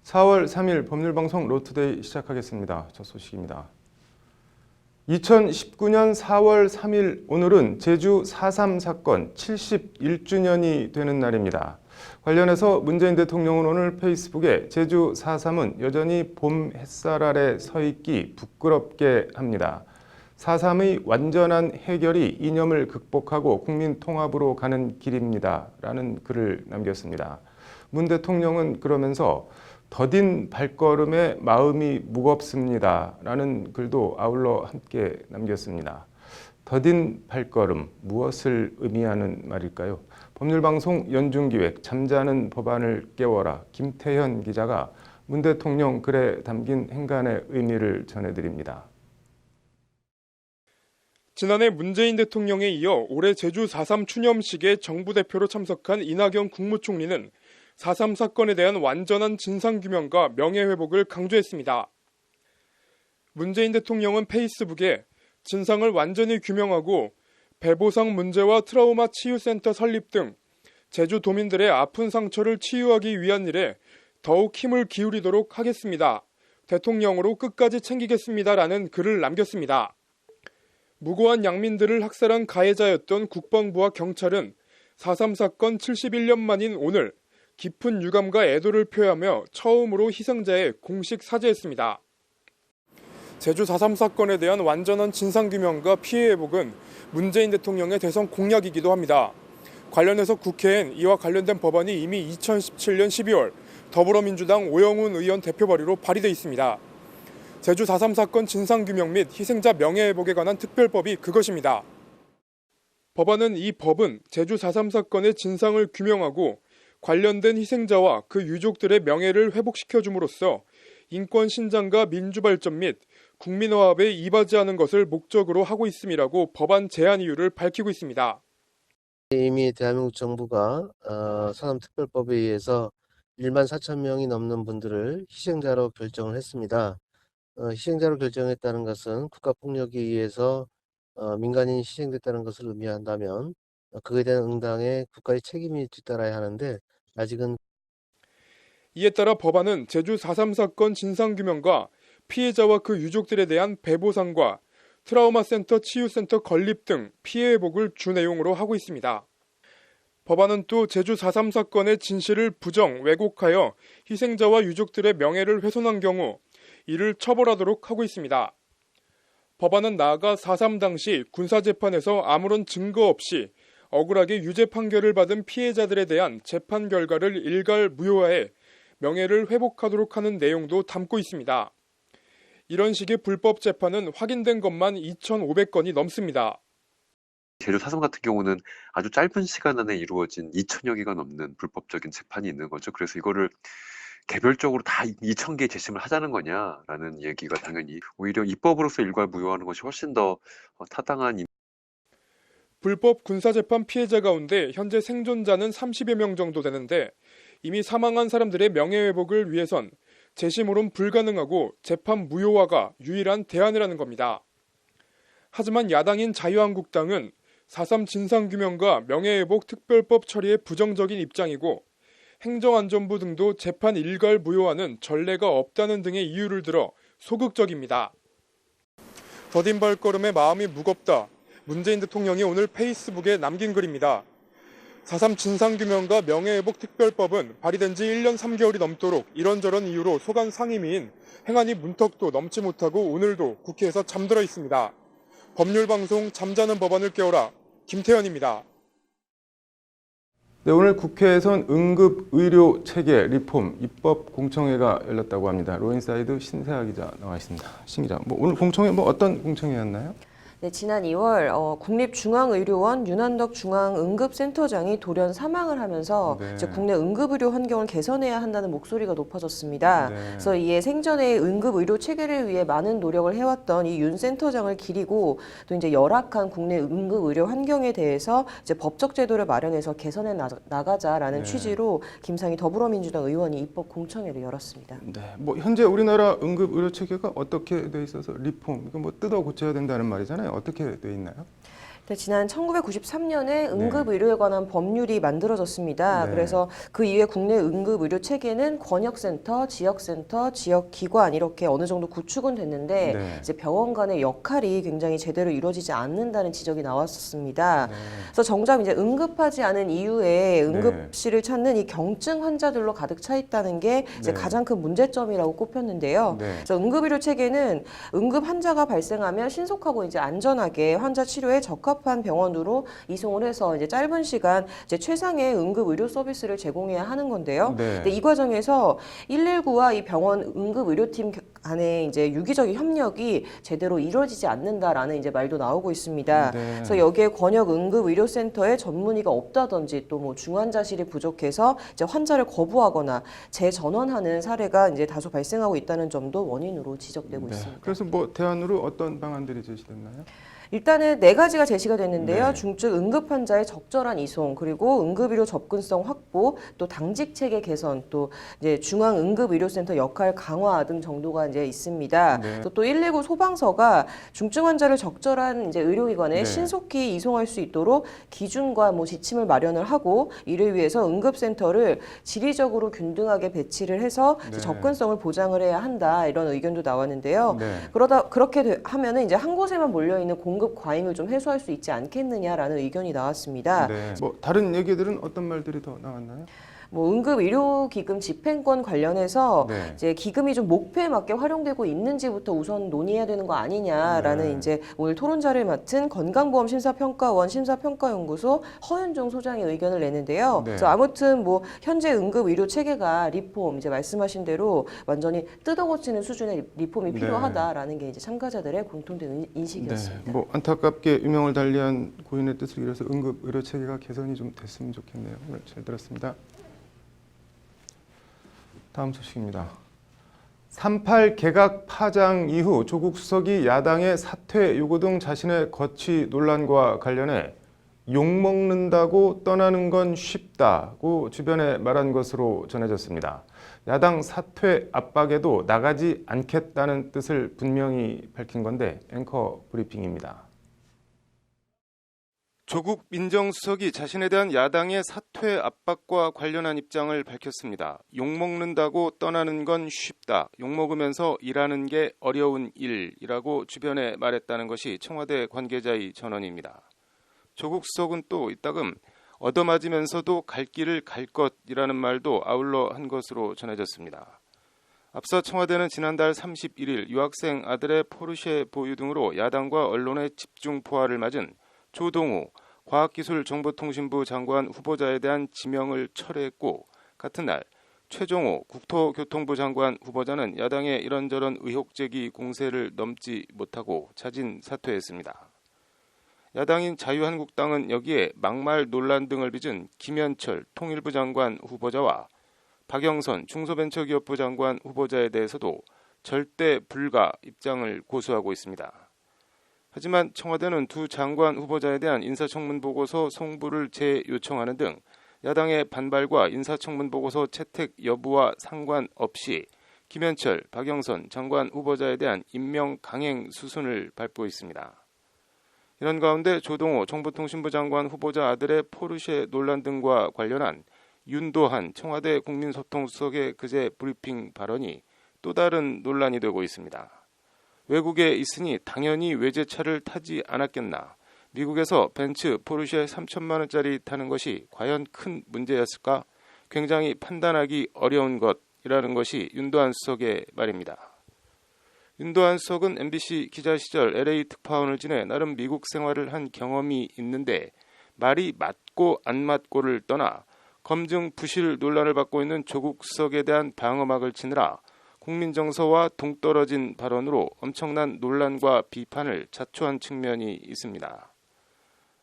4월 3일 법률방송 로투데이 시작하겠습니다. 첫 소식입니다. 2019년 4월 3일 오늘은 제주 4.3 사건 71주년이 되는 날입니다. 관련해서 문재인 대통령은 오늘 페이스북에 제주 4.3은 여전히 봄 햇살 아래 서 있기 부끄럽게 합니다. 4.3의 완전한 해결이 이념을 극복하고 국민 통합으로 가는 길입니다. 라는 글을 남겼습니다. 문 대통령은 그러면서 더딘 발걸음에 마음이 무겁습니다. 라는 글도 아울러 함께 남겼습니다. 더딘 발걸음, 무엇을 의미하는 말일까요? 법률방송 연중기획 잠자는 법안을 깨워라 김태현 기자가 문 대통령 글에 담긴 행간의 의미를 전해드립니다. 지난해 문재인 대통령에 이어 올해 제주 4.3 추념식에 정부 대표로 참석한 이낙연 국무총리는 4.3 사건에 대한 완전한 진상규명과 명예회복을 강조했습니다. 문재인 대통령은 페이스북에 진상을 완전히 규명하고 배보상 문제와 트라우마 치유센터 설립 등 제주도민들의 아픈 상처를 치유하기 위한 일에 더욱 힘을 기울이도록 하겠습니다. 대통령으로 끝까지 챙기겠습니다라는 글을 남겼습니다. 무고한 양민들을 학살한 가해자였던 국방부와 경찰은 4.3 사건 71년 만인 오늘 깊은 유감과 애도를 표하며 처음으로 희생자에 공식 사죄했습니다. 제주 4.3 사건에 대한 완전한 진상규명과 피해 회복은 문재인 대통령의 대선 공약이기도 합니다. 관련해서 국회엔 이와 관련된 법안이 이미 2017년 12월 더불어민주당 오영훈 의원 대표 발의로 발의돼 있습니다. 제주 4.3 사건 진상규명 및 희생자 명예회복에 관한 특별법이 그것입니다. 법안은 이 법은 제주 4.3 사건의 진상을 규명하고 관련된 희생자와 그 유족들의 명예를 회복시켜줌으로써 인권 신장과 민주발전 및 국민화합에 이바지하는 것을 목적으로 하고 있음이라고 법안 제안 이유를 밝히고 있습니다. 이미 대한민국 정부가 4.3 특별법에 의해서 1만 4천 명이 넘는 분들을 희생자로 결정을 했습니다. 희생자로 결정했다는 것은 국가폭력에 의해서 민간인이 희생됐다는 것을 의미한다면 그에 대한 응당에 국가의 책임이 뒤따라야 하는데 아직은 이에 따라 법안은 제주 4.3 사건 진상규명과 피해자와 그 유족들에 대한 배보상과 트라우마 센터 치유센터 건립 등 피해 회복을 주 내용으로 하고 있습니다. 법안은 또 제주 4.3 사건의 진실을 부정, 왜곡하여 희생자와 유족들의 명예를 훼손한 경우 이를 처벌하도록 하고 있습니다. 법안은 나아가 4.3 당시 군사재판에서 아무런 증거 없이 억울하게 유죄 판결을 받은 피해자들에 대한 재판 결과를 일괄 무효화해 명예를 회복하도록 하는 내용도 담고 있습니다. 이런 식의 불법 재판은 확인된 것만 2,500건이 넘습니다. 제주 4.3 같은 경우는 아주 짧은 시간 안에 이루어진 2,000여 개가 넘는 불법적인 재판이 있는 거죠. 그래서 이거를 개별적으로 다 2,000개 재심을 하자는 거냐라는 얘기가 당연히 오히려 입법으로서 일괄 무효하는 것이 훨씬 더 타당한. 불법 군사재판 피해자 가운데 현재 생존자는 30여 명 정도 되는데 이미 사망한 사람들의 명예회복을 위해선 재심으론 불가능하고 재판 무효화가 유일한 대안이라는 겁니다. 하지만 야당인 자유한국당은 4.3 진상규명과 명예회복 특별법 처리에 부정적인 입장이고 행정안전부 등도 재판 일괄 무효화는 전례가 없다는 등의 이유를 들어 소극적입니다. 더딘 발걸음에 마음이 무겁다. 문재인 대통령이 오늘 페이스북에 남긴 글입니다. 4.3 진상규명과 명예회복 특별법은 발의된 지 1년 3개월이 넘도록 이런저런 이유로 소관 상임위인 행안위 문턱도 넘지 못하고 오늘도 국회에서 잠들어 있습니다. 법률방송 잠자는 법안을 깨워라. 김태현입니다. 네, 오늘 국회에선 응급의료체계 리폼 입법 공청회가 열렸다고 합니다. 로인사이드 신세아 기자 나와 있습니다. 신 기자, 오늘 공청회 어떤 공청회였나요? 네, 지난 2월 국립중앙의료원 윤한덕 중앙응급센터장이 돌연 사망을 하면서 이제 국내 응급의료 환경을 개선해야 한다는 목소리가 높아졌습니다. 그래서 이에 생전에 응급의료 체계를 위해 많은 노력을 해왔던 이 윤 센터장을 기리고 또 이제 열악한 국내 응급의료 환경에 대해서 이제 법적 제도를 마련해서 개선해 나가자라는 취지로 김상희 더불어민주당 의원이 입법 공청회를 열었습니다. 네, 현재 우리나라 응급의료 체계가 어떻게 돼 있어서 리폼, 이거 뜯어 고쳐야 된다는 말이잖아요. 어떻게 돼 있나요? 네, 지난 1993년에 응급의료에 관한 법률이 만들어졌습니다. 네. 그래서 그 이후에 국내 응급의료 체계는 권역센터, 지역센터, 지역기관 이렇게 어느 정도 구축은 됐는데 네. 이제 병원 간의 역할이 굉장히 제대로 이루어지지 않는다는 지적이 나왔었습니다. 네. 그래서 정작 이제 응급하지 않은 이후에 응급실을 찾는 이 경증 환자들로 가득 차 있다는 게 이제 네. 가장 큰 문제점이라고 꼽혔는데요. 네. 그래서 응급의료 체계는 응급 환자가 발생하면 신속하고 이제 안전하게 환자 치료에 적합한 병원으로 이송을 해서 이제 짧은 시간 이제 최상의 응급 의료 서비스를 제공해야 하는 건데요. 네. 근데 이 과정에서 119와 이 병원 응급 의료팀 간의 이제 유기적인 협력이 제대로 이루어지지 않는다라는 이제 말도 나오고 있습니다. 네. 그래서 여기에 권역 응급 의료센터에 전문의가 없다든지 또 뭐 중환자실이 부족해서 이제 환자를 거부하거나 재전원하는 사례가 이제 다소 발생하고 있다는 점도 원인으로 지적되고 네. 있습니다. 그래서 뭐 대안으로 어떤 방안들이 제시됐나요? 일단은 4가지가 제시가 됐는데요. 네. 중증 응급 환자의 적절한 이송, 그리고 응급의료 접근성 확보, 또 당직 체계 개선, 또 이제 중앙 응급의료센터 역할 강화 등 정도가 이제 있습니다. 네. 또 119 소방서가 중증 환자를 적절한 이제 의료기관에 네. 신속히 이송할 수 있도록 기준과 뭐 지침을 마련을 하고 이를 위해서 응급센터를 지리적으로 균등하게 배치를 해서 이제 네. 접근성을 보장을 해야 한다 이런 의견도 나왔는데요. 네. 그렇게 하면은 이제 한 곳에만 몰려 있는 공급 과잉을 좀 해소할 수 있지 않겠느냐라는 의견이 나왔습니다. 네. 뭐 다른 얘기들은 어떤 말들이 더 나왔나요? 뭐 응급의료기금 집행권 관련해서 네. 이제 기금이 좀 목표에 맞게 활용되고 있는지부터 우선 논의해야 되는 거 아니냐라는 네. 이제 오늘 토론자를 맡은 건강보험심사평가원 심사평가연구소 허윤종 소장이 의견을 내는데요. 네. 그래서 아무튼 뭐 현재 응급의료 체계가 리폼 이제 말씀하신 대로 완전히 뜯어고치는 수준의 리폼이 네. 필요하다라는 게 이제 참가자들의 공통된 인식이었습니다. 네. 뭐 안타깝게 유명을 달리한 고인의 뜻을 이뤄서 응급 의료 체계가 개선이 좀 됐으면 좋겠네요. 오늘 잘 들었습니다. 다음 소식입니다. 3.8 개각 파장 이후 조국 수석이 야당의 사퇴 요구 등 자신의 거취 논란과 관련해 욕먹는다고 떠나는 건 쉽다고 주변에 말한 것으로 전해졌습니다. 야당 사퇴 압박에도 나가지 않겠다는 뜻을 분명히 밝힌 건데 앵커 브리핑입니다. 조국 민정수석이 자신에 대한 야당의 사퇴 압박과 관련한 입장을 밝혔습니다. 욕먹는다고 떠나는 건 쉽다. 욕먹으면서 일하는 게 어려운 일이라고 주변에 말했다는 것이 청와대 관계자의 전언입니다. 조국 수석은 또 이따금 얻어맞으면서도 갈 길을 갈 것이라는 말도 아울러 한 것으로 전해졌습니다. 앞서 청와대는 지난달 31일 유학생 아들의 포르쉐 보유 등으로 야당과 언론의 집중 포화를 맞은 조동우 과학기술정보통신부 장관 후보자에 대한 지명을 철회했고 같은 날 최종호 국토교통부 장관 후보자는 야당의 이런저런 의혹 제기 공세를 넘지 못하고 자진 사퇴했습니다. 야당인 자유한국당은 여기에 막말 논란 등을 빚은 김현철 통일부 장관 후보자와 박영선 중소벤처기업부 장관 후보자에 대해서도 절대 불가 입장을 고수하고 있습니다. 하지만 청와대는 두 장관 후보자에 대한 인사청문 보고서 송부를 재요청하는 등 야당의 반발과 인사청문 보고서 채택 여부와 상관없이 김현철, 박영선 장관 후보자에 대한 임명 강행 수순을 밟고 있습니다. 이런 가운데 조동호 정보통신부 장관 후보자 아들의 포르쉐 논란 등과 관련한 윤도한 청와대 국민소통수석의 그제 브리핑 발언이 또 다른 논란이 되고 있습니다. 외국에 있으니 당연히 외제차를 타지 않았겠나. 미국에서 벤츠, 포르쉐 3천만 원짜리 타는 것이 과연 큰 문제였을까? 굉장히 판단하기 어려운 것이라는 것이 윤도한 수석의 말입니다. 윤도한 수석은 MBC 기자 시절 LA 특파원을 지내 나름 미국 생활을 한 경험이 있는데 말이 맞고 안 맞고를 떠나 검증 부실 논란을 받고 있는 조국 수석에 대한 방어막을 치느라 국민 정서와 동떨어진 발언으로 엄청난 논란과 비판을 자초한 측면이 있습니다.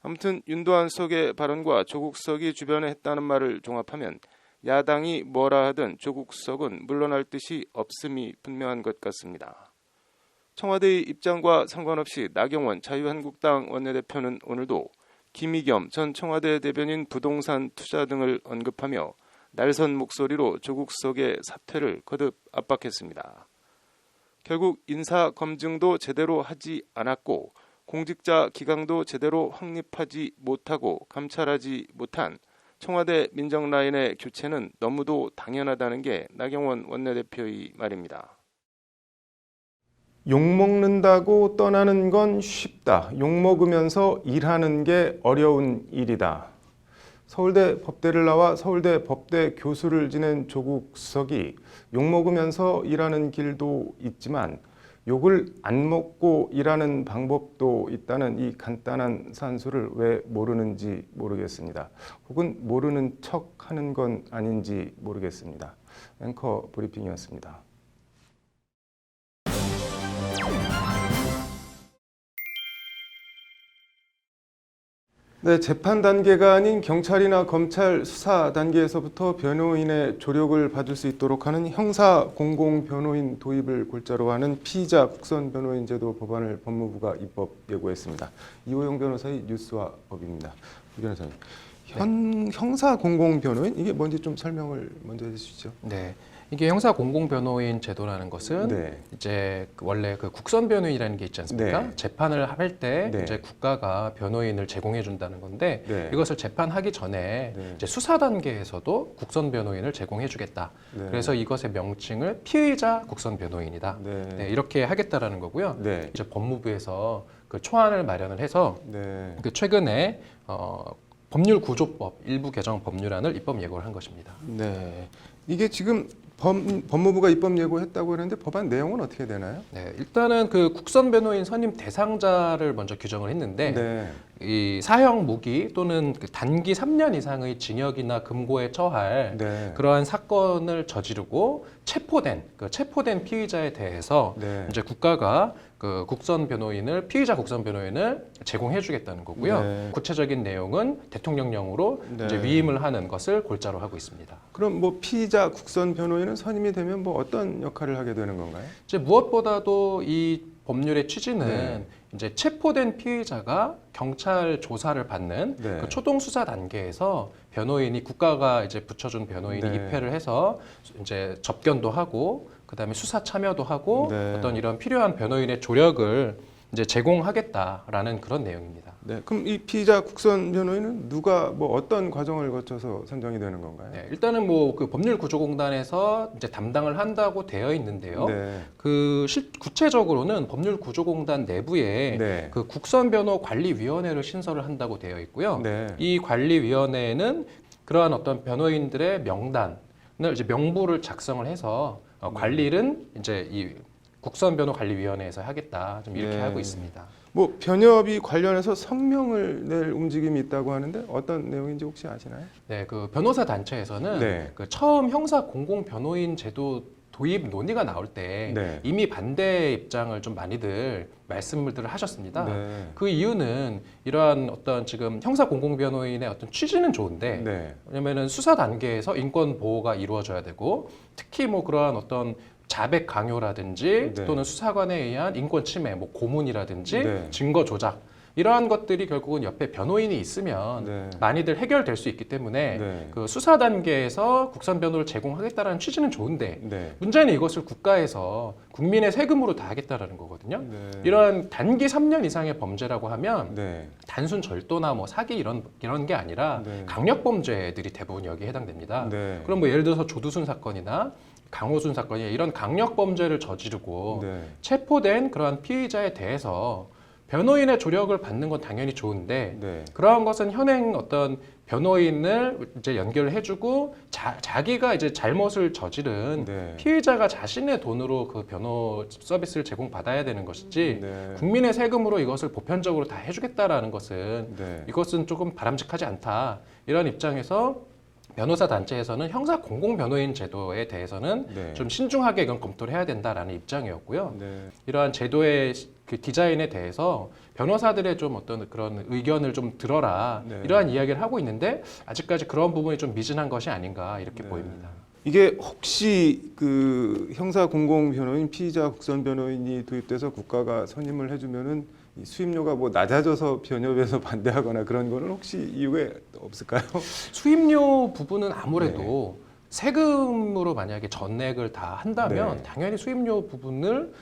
아무튼 윤도한 수석의 발언과 조국 수석이 주변에 했다는 말을 종합하면 야당이 뭐라 하든 조국 수석은 물러날 뜻이 없음이 분명한 것 같습니다. 청와대의 입장과 상관없이 나경원 자유한국당 원내대표는 오늘도 김의겸 전 청와대 대변인 부동산 투자 등을 언급하며 날선 목소리로 조국 수석의 사퇴를 거듭 압박했습니다. 결국 인사 검증도 제대로 하지 않았고 공직자 기강도 제대로 확립하지 못하고 감찰하지 못한 청와대 민정라인의 교체는 너무도 당연하다는 게 나경원 원내대표의 말입니다. 욕먹는다고 떠나는 건 쉽다. 욕먹으면서 일하는 게 어려운 일이다. 서울대 법대를 나와 서울대 법대 교수를 지낸 조국 수석이 욕먹으면서 일하는 길도 있지만 욕을 안 먹고 일하는 방법도 있다는 이 간단한 산수를 왜 모르는지 모르겠습니다. 혹은 모르는 척 하는 건 아닌지 모르겠습니다. 앵커 브리핑이었습니다. 네, 재판 단계가 아닌 경찰이나 검찰 수사 단계에서부터 변호인의 조력을 받을 수 있도록 하는 형사 공공 변호인 도입을 골자로 하는 피의자 국선 변호인 제도 법안을 법무부가 입법 예고했습니다. 이호영 변호사의 뉴스와 법입니다. 이 변호사님, 형사 공공 변호인 이게 뭔지 좀 설명을 먼저 해주시죠. 네. 이게 형사 공공 변호인 제도라는 것은 네. 이제 원래 그 국선 변호인이라는 게 있지 않습니까? 네. 재판을 할 때 네. 이제 국가가 변호인을 제공해 준다는 건데 네. 이것을 재판하기 전에 네. 이제 수사 단계에서도 국선 변호인을 제공해 주겠다. 네. 그래서 이것의 명칭을 피의자 국선 변호인이다. 네. 네, 이렇게 하겠다라는 거고요. 네. 이제 법무부에서 그 초안을 마련을 해서 네. 그 최근에 법률구조법 일부 개정 법률안을 입법 예고를 한 것입니다. 네. 이게 지금 법무부가 입법 예고했다고 했는데 법안 내용은 어떻게 되나요? 네, 일단은 그 국선 변호인 선임 대상자를 먼저 규정을 했는데 네. 이 사형 무기 또는 그 단기 3년 이상의 징역이나 금고에 처할 네. 그러한 사건을 저지르고 체포된 피의자에 대해서 네. 이제 국가가 그 피의자 국선 변호인을 제공해주겠다는 거고요. 네. 구체적인 내용은 대통령령으로 네. 이제 위임을 하는 것을 골자로 하고 있습니다. 그럼 뭐 피의자 국선 변호인은 선임이 되면 뭐 어떤 역할을 하게 되는 건가요? 이제 무엇보다도 이 법률의 취지는 네. 이제 체포된 피의자가 경찰 조사를 받는 네. 그 초동 수사 단계에서 국가가 이제 붙여준 변호인이 네. 입회를 해서 이제 접견도 하고 그다음에 수사 참여도 하고 네. 어떤 이런 필요한 변호인의 조력을 이제 제공하겠다라는 그런 내용입니다. 네. 그럼 이 피의자 국선 변호인은 누가 뭐 어떤 과정을 거쳐서 선정이 되는 건가요? 네, 일단은 뭐 그 법률구조공단에서 이제 담당을 한다고 되어 있는데요. 네. 구체적으로는 법률구조공단 내부에 네. 그 국선변호관리위원회를 신설을 한다고 되어 있고요. 네. 이 관리위원회에는 그러한 어떤 변호인들의 명단을 이제 명부를 작성을 해서 관리는 이제 이 국선변호관리위원회에서 하겠다 좀 이렇게 네. 하고 있습니다. 뭐 변협이 관련해서 성명을 낼 움직임이 있다고 하는데 어떤 내용인지 혹시 아시나요? 네, 그 변호사 단체에서는 네. 그 처음 형사 공공 변호인 제도 도입 논의가 나올 때 네. 이미 반대 입장을 좀 많이들 말씀들을 하셨습니다. 네. 그 이유는 이러한 어떤 지금 형사 공공 변호인의 어떤 취지는 좋은데 네. 왜냐면은 수사 단계에서 인권 보호가 이루어져야 되고 특히 뭐 그러한 어떤 자백 강요라든지 네. 또는 수사관에 의한 인권 침해, 뭐 고문이라든지 네. 증거 조작 이러한 것들이 결국은 옆에 변호인이 있으면 네. 많이들 해결될 수 있기 때문에 네. 그 수사 단계에서 국선 변호를 제공하겠다라는 취지는 좋은데 네. 문제는 이것을 국가에서 국민의 세금으로 다 하겠다라는 거거든요. 네. 이러한 단기 3년 이상의 범죄라고 하면 네. 단순 절도나 뭐 사기 이런 게 아니라 네. 강력 범죄들이 대부분 여기에 해당됩니다. 네. 그럼 뭐 예를 들어서 조두순 사건이나 강호순 사건이 이런 강력 범죄를 저지르고 네. 체포된 그러한 피의자에 대해서 변호인의 조력을 받는 건 당연히 좋은데 네. 그러한 것은 현행 어떤 변호인을 이제 연결을 해주고 자기가 이제 잘못을 저지른 네. 피의자가 자신의 돈으로 그 변호 서비스를 제공받아야 되는 것이지 네. 국민의 세금으로 이것을 보편적으로 다 해주겠다라는 것은 네. 이것은 조금 바람직하지 않다. 이런 입장에서 변호사 단체에서는 형사 공공 변호인 제도에 대해서는 네. 좀 신중하게 이건 검토를 해야 된다라는 입장이었고요. 네. 이러한 제도의 그 디자인에 대해서 변호사들의 좀 어떤 그런 의견을 좀 들어라 네. 이러한 이야기를 하고 있는데 아직까지 그런 부분이 좀 미진한 것이 아닌가 이렇게 네. 보입니다. 이게 혹시 그 형사 공공 변호인, 피의자 국선 변호인이 도입돼서 국가가 선임을 해주면은 이 수임료가 뭐 낮아져서 변협에서 반대하거나 그런 거는 혹시 이유가 없을까요? 수임료 부분은 아무래도 세금으로 만약에 전액을 다 한다면 네. 당연히 수임료 부분을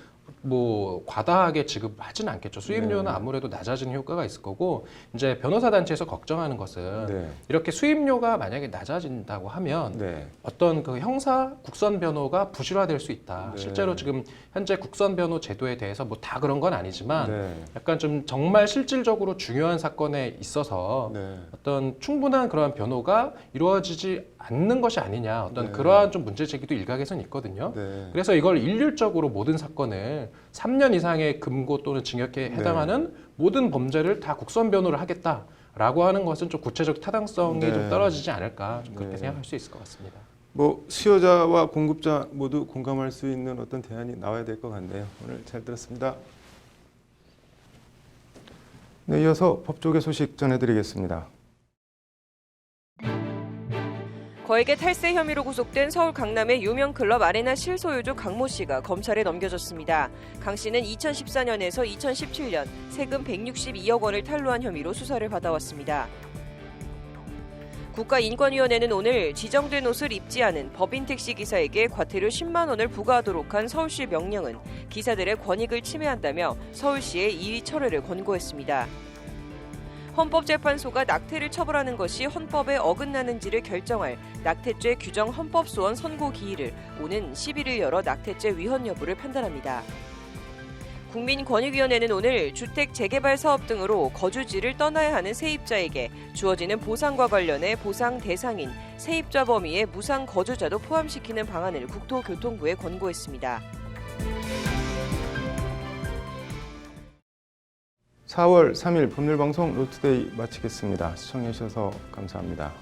뭐 과다하게 지급하지는 않겠죠. 수임료는 아무래도 낮아지는 효과가 있을 거고 이제 변호사 단체에서 걱정하는 것은 이렇게 수임료가 만약에 낮아진다고 하면 어떤 그 형사 국선 변호가 부실화될 수 있다. 실제로 지금 현재 국선 변호 제도에 대해서 뭐 다 그런 건 아니지만 약간 좀 정말 실질적으로 중요한 사건에 있어서 어떤 충분한 그러한 변호가 이루어지지 않는 것이 아니냐. 어떤 그러한 좀 문제 제기도 일각에서는 있거든요. 그래서 이걸 일률적으로 모든 사건을 3년 이상의 금고 또는 징역에 해당하는 모든 범죄를 다 국선 변호를 하겠다라고 하는 것은 좀 구체적 타당성이 좀 떨어지지 않을까 좀 그렇게 생각할 수 있을 것 같습니다. 뭐 수요자와 공급자 모두 공감할 수 있는 어떤 대안이 나와야 될 것 같네요. 오늘 잘 들었습니다. 네, 이어서 법조계 소식 전해드리겠습니다. 거액의 탈세 혐의로 구속된 서울 강남의 유명 클럽 아레나 실소유주 강모 씨가 검찰에 넘겨졌습니다. 강 씨는 2014년에서 2017년 세금 162억 원을 탈루한 혐의로 수사를 받아왔습니다. 국가인권위원회는 오늘 지정된 옷을 입지 않은 법인 택시 기사에게 과태료 10만 원을 부과하도록 한 서울시 명령은 기사들의 권익을 침해한다며 서울시에 이의 철회를 권고했습니다. 헌법재판소가 낙태를 처벌하는 것이 헌법에 어긋나는지를 결정할 낙태죄 규정 헌법소원 선고 기일을 오는 11일 열어 낙태죄 위헌 여부를 판단합니다. 국민권익위원회는 오늘 주택 재개발 사업 등으로 거주지를 떠나야 하는 세입자에게 주어지는 보상과 관련해 보상 대상인 세입자 범위에 무상 거주자도 포함시키는 방안을 국토교통부에 권고했습니다. 4월 3일 법률방송 로투데이 마치겠습니다. 시청해 주셔서 감사합니다.